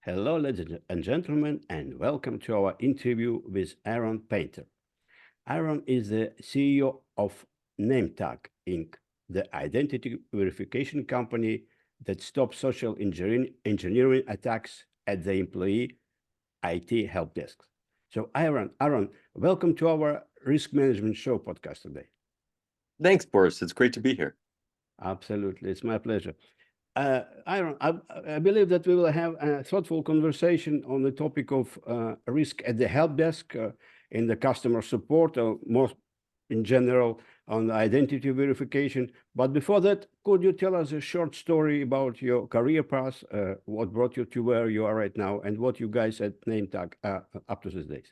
Hello, ladies and gentlemen, and welcome to our interview with Aaron Painter. Aaron is the CEO of NameTag Inc., the identity verification company that stops social engineering attacks at the employee IT help desk. So, Aaron, welcome to our Risk Management Show podcast today. Thanks, Boris. It's great to be here. Absolutely, it's my pleasure. Aaron, I believe that we will have a thoughtful conversation on the topic of risk at the help desk, in the customer support, or more in general on the identity verification. But before that, could you tell us a short story about your career path, what brought you to where you are right now, and what you guys at NameTag up to these days?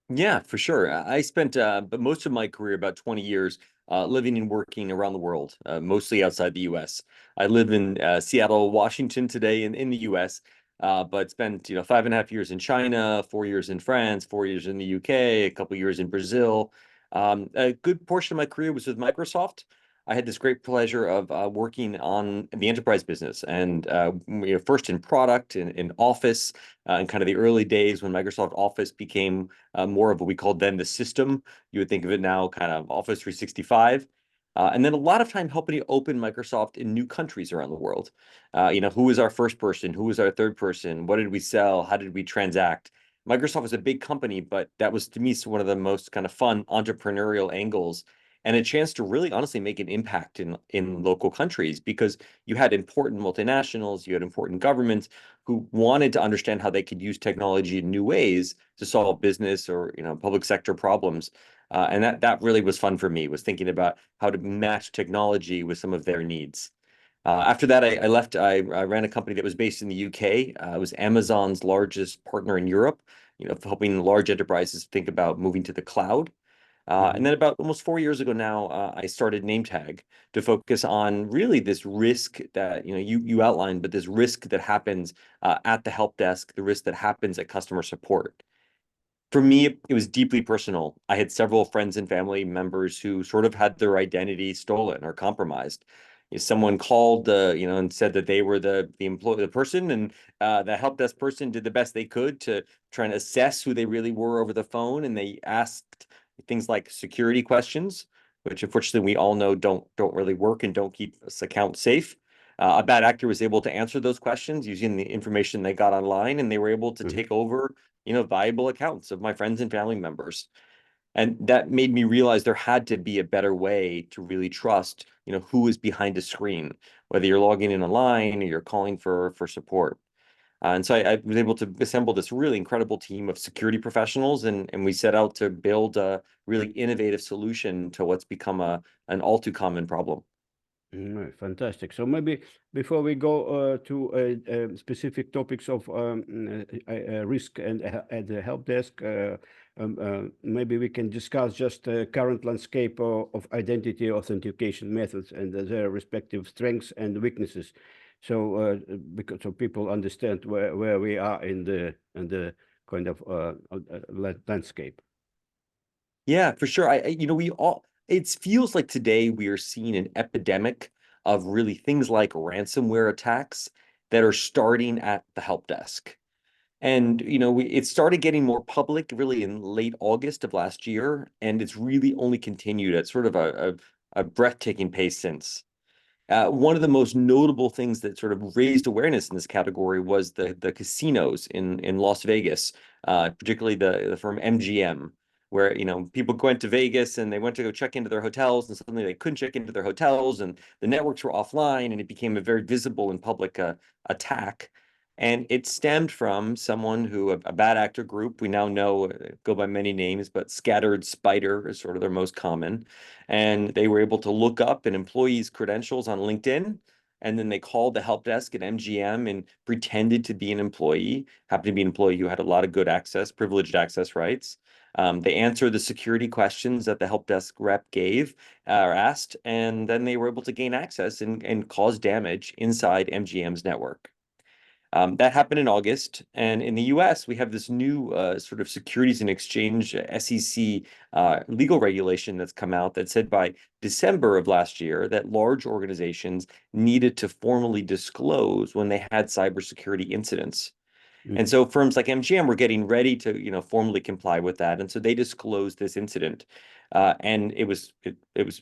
Yeah, for sure. I spent most of my career, about 20 years, living and working around the world, mostly outside the U.S. I live in Seattle, Washington today in the U.S., but spent 5.5 years in China, 4 years in France, 4 years in the U.K., a couple years in Brazil. A good portion of my career was with Microsoft. I had this great pleasure of working on the enterprise business, and first in product, in Office, in kind of the early days when Microsoft Office became more of what we called then the system. You would think of it now kind of Office 365. And then a lot of time helping to open Microsoft in new countries around the world. Who was our first person? Who was our third person? What did we sell? How did we transact? Microsoft was a big company, but that was to me one of the most kind of fun entrepreneurial angles, and a chance to really honestly make an impact in local countries, because you had important multinationals, you had important governments who wanted to understand how they could use technology in new ways to solve business or public sector problems. And that really was fun for me, was thinking about how to match technology with some of their needs. After that, I left. I ran a company that was based in the UK. I was Amazon's largest partner in Europe, helping large enterprises think about moving to the cloud. And then about almost 4 years ago now, I started NameTag to focus on really this risk that you outlined, but this risk that happens at the help desk, the risk that happens at customer support. For me, it was deeply personal. I had several friends and family members who sort of had their identity stolen or compromised. Someone called, and said that they were the person, and the help desk person did the best they could to try and assess who they really were over the phone, and they asked things like security questions, which unfortunately we all know don't really work and don't keep us account safe. A bad actor was able to answer those questions using the information they got online, and they were able to take over valuable accounts of my friends and family members. And that made me realize there had to be a better way to really trust, who is behind a screen, whether you're logging in online or you're calling for support. And so I was able to assemble this really incredible team of security professionals, and we set out to build a really innovative solution to what's become an all too common problem. Fantastic. So maybe before we go to specific topics of risk and at the help desk, maybe we can discuss just the current landscape of identity authentication methods and their respective strengths and weaknesses. So so people understand where we are in the kind of landscape. Yeah, for sure. It feels like today we are seeing an epidemic of really things like ransomware attacks that are starting at the help desk. And, it started getting more public really in late August of last year, and it's really only continued at sort of a breathtaking pace since. One of the most notable things that sort of raised awareness in this category was the casinos in Las Vegas, particularly the firm MGM, where people went to Vegas and they went to go check into their hotels, and suddenly they couldn't check into their hotels, and the networks were offline, and it became a very visible and public attack. And it stemmed from someone a bad actor group, we now know go by many names, but Scattered Spider is sort of their most common. And they were able to look up an employee's credentials on LinkedIn, and then they called the help desk at MGM and pretended to be an employee, happened to be an employee who had a lot of good access, privileged access rights. They answered the security questions that the help desk rep gave or asked, and then they were able to gain access and cause damage inside MGM's network. That happened in August, and in the US, we have this new sort of Securities and Exchange SEC legal regulation that's come out that said by December of last year that large organizations needed to formally disclose when they had cybersecurity incidents. And so firms like MGM were getting ready to, formally comply with that. And so they disclosed this incident. And it was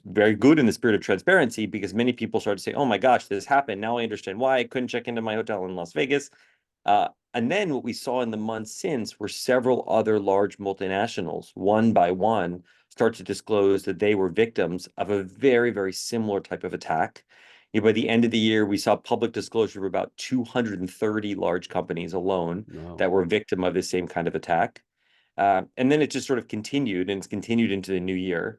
very good in the spirit of transparency, because many people started to say, oh my gosh, this happened. Now I understand why I couldn't check into my hotel in Las Vegas. And then what we saw in the months since were several other large multinationals, one by one, start to disclose that they were victims of a very, very similar type of attack. By the end of the year, we saw public disclosure of about 230 large companies alone that were victim of the same kind of attack. And then it just sort of continued, and it's continued into the new year.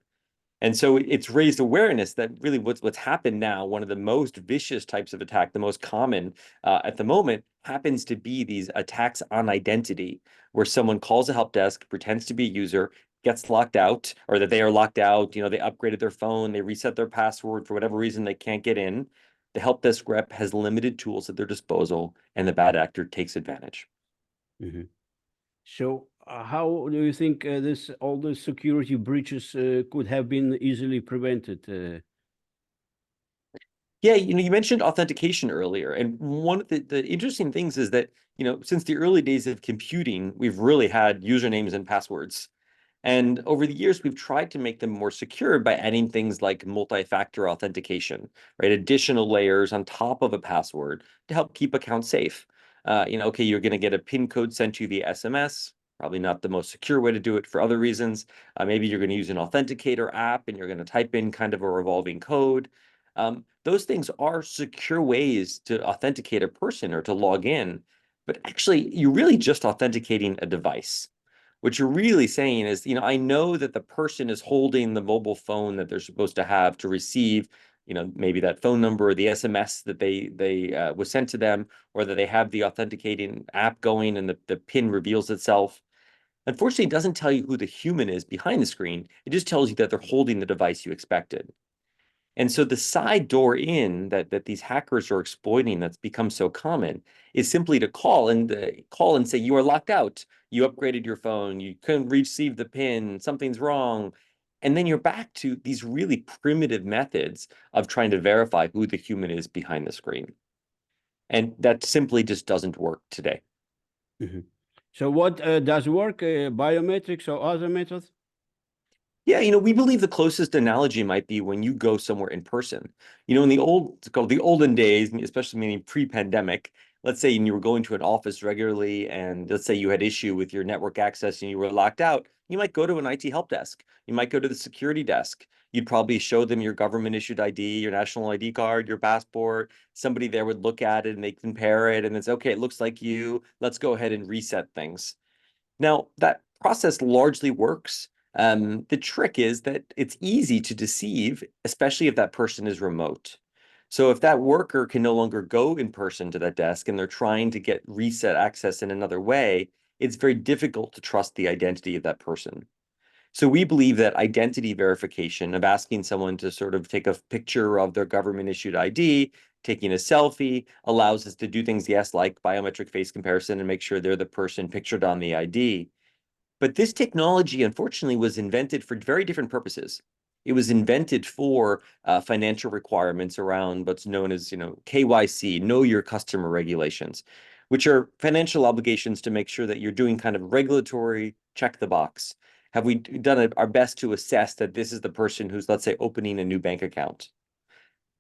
And so it's raised awareness that really what's happened now, one of the most vicious types of attack, the most common at the moment, happens to be these attacks on identity, where someone calls a help desk, pretends to be a user, gets locked out, or that they are locked out. They upgraded their phone, they reset their password, for whatever reason they can't get in. The help desk rep has limited tools at their disposal, and the bad actor takes advantage. Mm-hmm. So how do you think all the security breaches could have been easily prevented? Yeah, you mentioned authentication earlier, and one of the interesting things is that, since the early days of computing, we've really had usernames and passwords. And over the years, we've tried to make them more secure by adding things like multi-factor authentication, right? Additional layers on top of a password to help keep accounts safe. Okay, you're going to get a PIN code sent to you via SMS, probably not the most secure way to do it for other reasons. Maybe you're going to use an authenticator app and you're going to type in kind of a revolving code. Those things are secure ways to authenticate a person or to log in, but actually, you're really just authenticating a device. What you're really saying is, I know that the person is holding the mobile phone that they're supposed to have to receive, maybe that phone number or the SMS that they was sent to them, or that they have the authenticating app going and the PIN reveals itself. Unfortunately, it doesn't tell you who the human is behind the screen. It just tells you that they're holding the device you expected. And so the side door in that these hackers are exploiting, that's become so common, is simply to call and say, you are locked out. You upgraded your phone. You couldn't receive the PIN. Something's wrong. And then you're back to these really primitive methods of trying to verify who the human is behind the screen. And that simply just doesn't work today. Mm-hmm. So what does work? Biometrics or other methods? Yeah, we believe the closest analogy might be when you go somewhere in person. In it's called the olden days, especially meaning pre-pandemic, let's say you were going to an office regularly, and let's say you had issue with your network access and you were locked out, you might go to an IT help desk. You might go to the security desk. You'd probably show them your government issued ID, your national ID card, your passport. Somebody there would look at it and they compare it and it's okay, it looks like you. Let's go ahead and reset things. Now, that process largely works. The trick is that it's easy to deceive, especially if that person is remote. So if that worker can no longer go in person to that desk and they're trying to get reset access in another way, it's very difficult to trust the identity of that person. So we believe that identity verification, of asking someone to sort of take a picture of their government issued ID, taking a selfie, allows us to do things, yes, like biometric face comparison and make sure they're the person pictured on the ID. But this technology, unfortunately, was invented for very different purposes. It was invented for financial requirements around what's known as, KYC, know your customer regulations, which are financial obligations to make sure that you're doing kind of regulatory check the box. Have we done our best to assess that this is the person who's, let's say, opening a new bank account?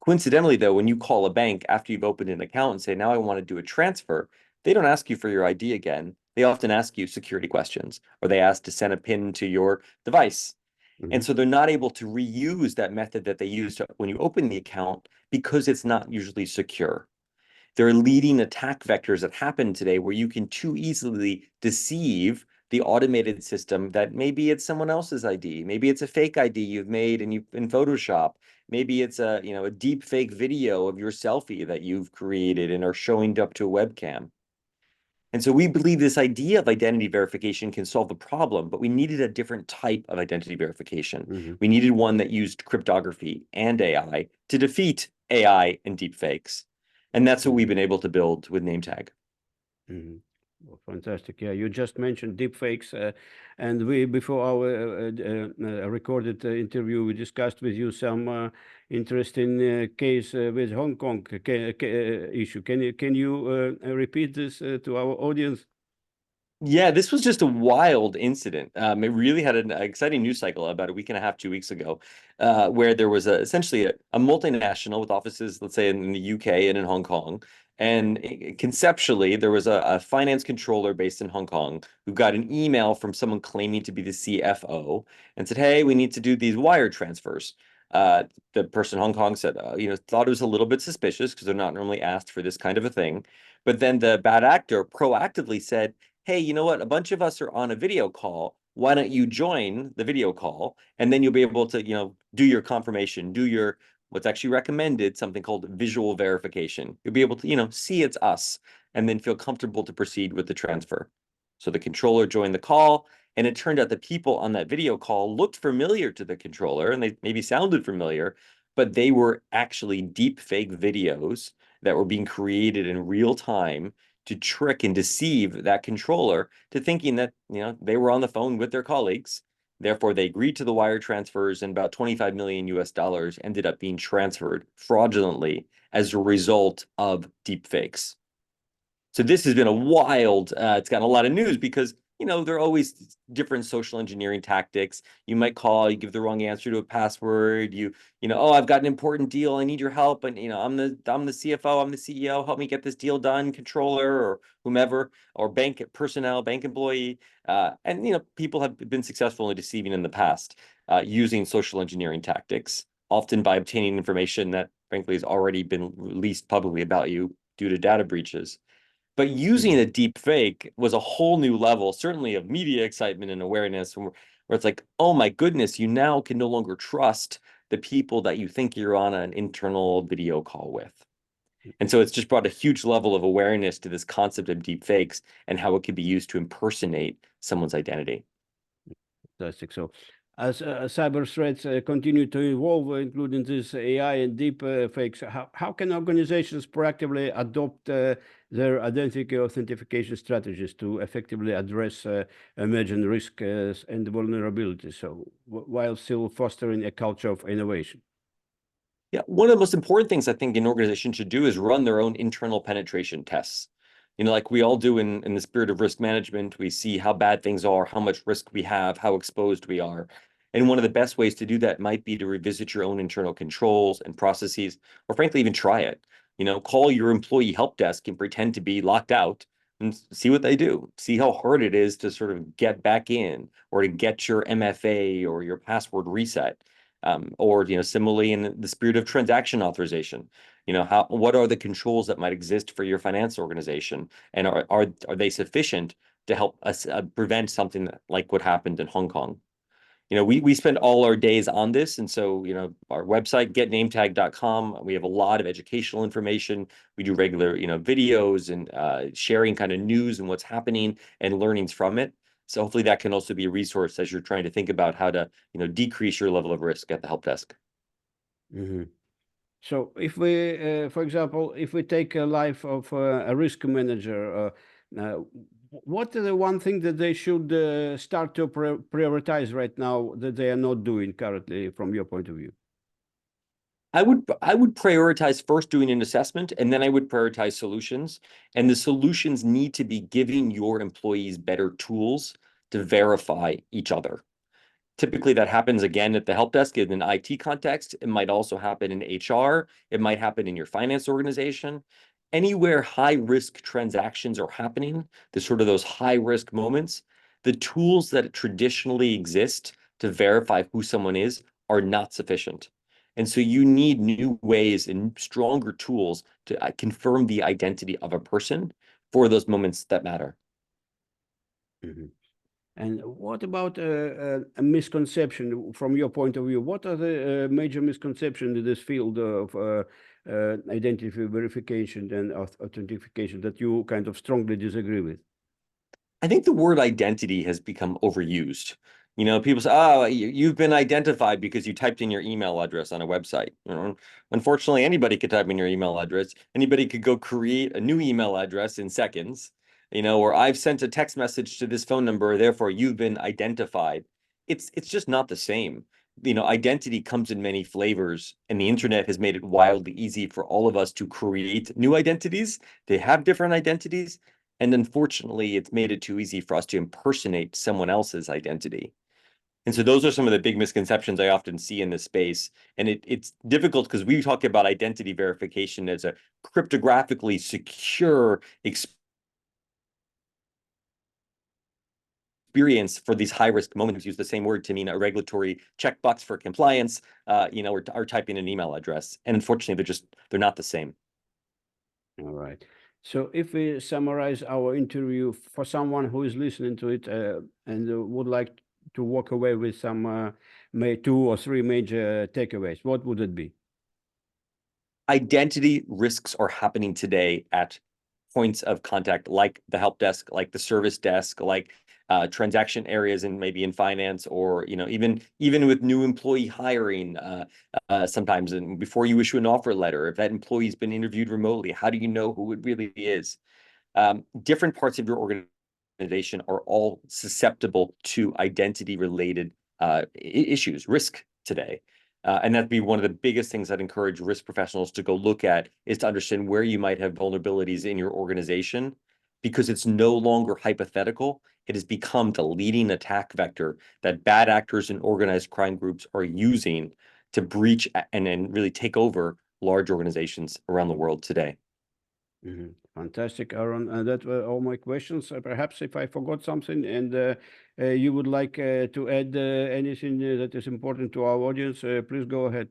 Coincidentally, though, when you call a bank after you've opened an account and say, now I want to do a transfer, they don't ask you for your ID again. They often ask you security questions, or they ask to send a PIN to your device. Mm-hmm. And so they're not able to reuse that method that they used when you open the account because it's not usually secure. There are leading attack vectors that happen today where you can too easily deceive the automated system that maybe it's someone else's ID, maybe it's a fake ID you've made and you in Photoshop, maybe it's a deep fake video of your selfie that you've created and are showing up to a webcam. And so we believe this idea of identity verification can solve the problem, but we needed a different type of identity verification. Mm-hmm. We needed one that used cryptography and AI to defeat AI and deepfakes. And that's what we've been able to build with NameTag. Mm-hmm. Well, fantastic. Yeah, you just mentioned deepfakes, and we before our recorded interview, we discussed with you some interesting case with Hong Kong issue. Can you repeat this to our audience? Yeah, this was just a wild incident. It really had an exciting news cycle about a week and a half, 2 weeks ago, where there was essentially a multinational with offices, let's say, in the UK and in Hong Kong. And conceptually, there was a finance controller based in Hong Kong who got an email from someone claiming to be the CFO and said, "Hey, we need to do these wire transfers." The person in Hong Kong said, thought it was a little bit suspicious because they're not normally asked for this kind of a thing. But then the bad actor proactively said, "Hey, you know what? A bunch of us are on a video call. Why don't you join the video call? And then you'll be able to, do your confirmation, do your what's actually recommended, something called visual verification. You'll be able to, see it's us and then feel comfortable to proceed with the transfer." So the controller joined the call, and it turned out the people on that video call looked familiar to the controller and they maybe sounded familiar, but they were actually deep fake videos that were being created in real time to trick and deceive that controller to thinking that they were on the phone with their colleagues. Therefore, they agreed to the wire transfers, and about 25 million US dollars ended up being transferred fraudulently as a result of deepfakes. So this has been a wild, it's gotten a lot of news because, there are always different social engineering tactics. You might call, you give the wrong answer to a password, oh, I've got an important deal, I need your help. And, I'm the CFO, I'm the CEO, help me get this deal done, controller or whomever, or bank personnel, bank employee. And, people have been successful in deceiving in the past using social engineering tactics, often by obtaining information that frankly has already been released publicly about you due to data breaches. But using Mhm. a deep fake was a whole new level, certainly of media excitement and awareness, where it's like, oh my goodness, you now can no longer trust the people that you think you're on an internal video call with. And so it's just brought a huge level of awareness to this concept of deep fakes and how it can be used to impersonate someone's identity. Fantastic. So, as cyber threats continue to evolve, including this AI and deep fakes, how can organizations proactively adopt their identity authentication strategies to effectively address emerging risks and vulnerabilities, so while still fostering a culture of innovation? Yeah, one of the most important things I think an organization should do is run their own internal penetration tests. Like we all do in the spirit of risk management, we see how bad things are, how much risk we have, how exposed we are. And one of the best ways to do that might be to revisit your own internal controls and processes, or frankly, even try it. Call your employee help desk and pretend to be locked out and see what they do. See how hard it is to sort of get back in or to get your MFA or your password reset. Or similarly in the spirit of transaction authorization, what are the controls that might exist for your finance organization, and are they sufficient to help us prevent something like what happened in Hong Kong? We spend all our days on this, and so our website getnametag.com, we have a lot of educational information. We do regular videos and sharing kind of news and what's happening and learnings from it. So hopefully that can also be a resource as you're trying to think about how to decrease your level of risk at the help desk. Mhm. So, if we, for example, if we take a life of a risk manager, what is the one thing that they should start to prioritize right now that they are not doing currently, from your point of view? I would prioritize first doing an assessment, and then I would prioritize solutions. And the solutions need to be giving your employees better tools to verify each other. Typically, that happens again at the help desk in an IT context. It might also happen in HR. It might happen in your finance organization. Anywhere high risk transactions are happening, the sort of those high risk moments, the tools that traditionally exist to verify who someone is are not sufficient. And so you need new ways and stronger tools to confirm the identity of a person for those moments that matter. Mhm. And what about a misconception from your point of view? What are the major misconceptions in this field of identity verification and authentication that you kind of strongly disagree with? I think the word identity has become overused. People say, "Oh, you've been identified because you typed in your email address on a website." Unfortunately, anybody could type in your email address. Anybody could go create a new email address in seconds. Or I've sent a text message to this phone number, therefore you've been identified. It's just not the same. Identity comes in many flavors, and the internet has made it wildly easy for all of us to create new identities, to have different identities, And unfortunately, it's made it too easy for us to impersonate someone else's identity. And so those are some of the big misconceptions I often see in this space. And it's difficult because we talk about identity verification as a cryptographically secure experience for these high-risk moments. Use the same word to mean a regulatory checkbox for compliance, or typing an email address. And unfortunately, they're not the same. All right. So if we summarize our interview for someone who is listening to it and would like to walk away with some 2 or 3 major takeaways, what would it be? Identity risks are happening today at points of contact, like the help desk, like the service desk, like transaction areas, and maybe in finance, or even with new employee hiring. Sometimes, and before you issue an offer letter, if that employee's been interviewed remotely, how do you know who it really is? Different parts of your organization are all susceptible to identity-related issues, risk today. And that'd be one of the biggest things I'd encourage risk professionals to go look at, is to understand where you might have vulnerabilities in your organization, because it's no longer hypothetical. It has become the leading attack vector that bad actors and organized crime groups are using to breach and really take over large organizations around the world today. Fantastic, Aaron. That were all my questions. Perhaps if I forgot something and you would like to add anything that is important to our audience, please go ahead.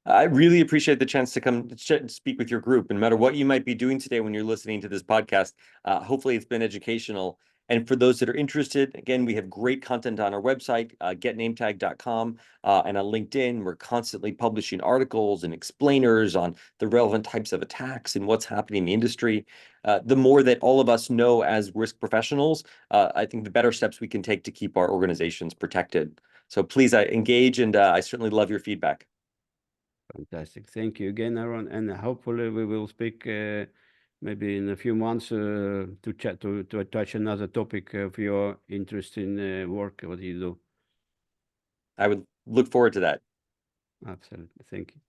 I really appreciate the chance to come speak with your group. And no matter what you might be doing today when you're listening to this podcast, hopefully it's been educational. And for those that are interested, again, we have great content on our website, getnametag.com, and on LinkedIn. We're constantly publishing articles and explainers on the relevant types of attacks and what's happening in the industry. The more that all of us know as risk professionals, I think the better steps we can take to keep our organizations protected. So please engage, and I certainly love your feedback. Fantastic. Thank you again, Aaron. And hopefully we will speak maybe in a few months to chat, to touch another topic of your interesting work, what you do. I would look forward to that. Absolutely. Thank you.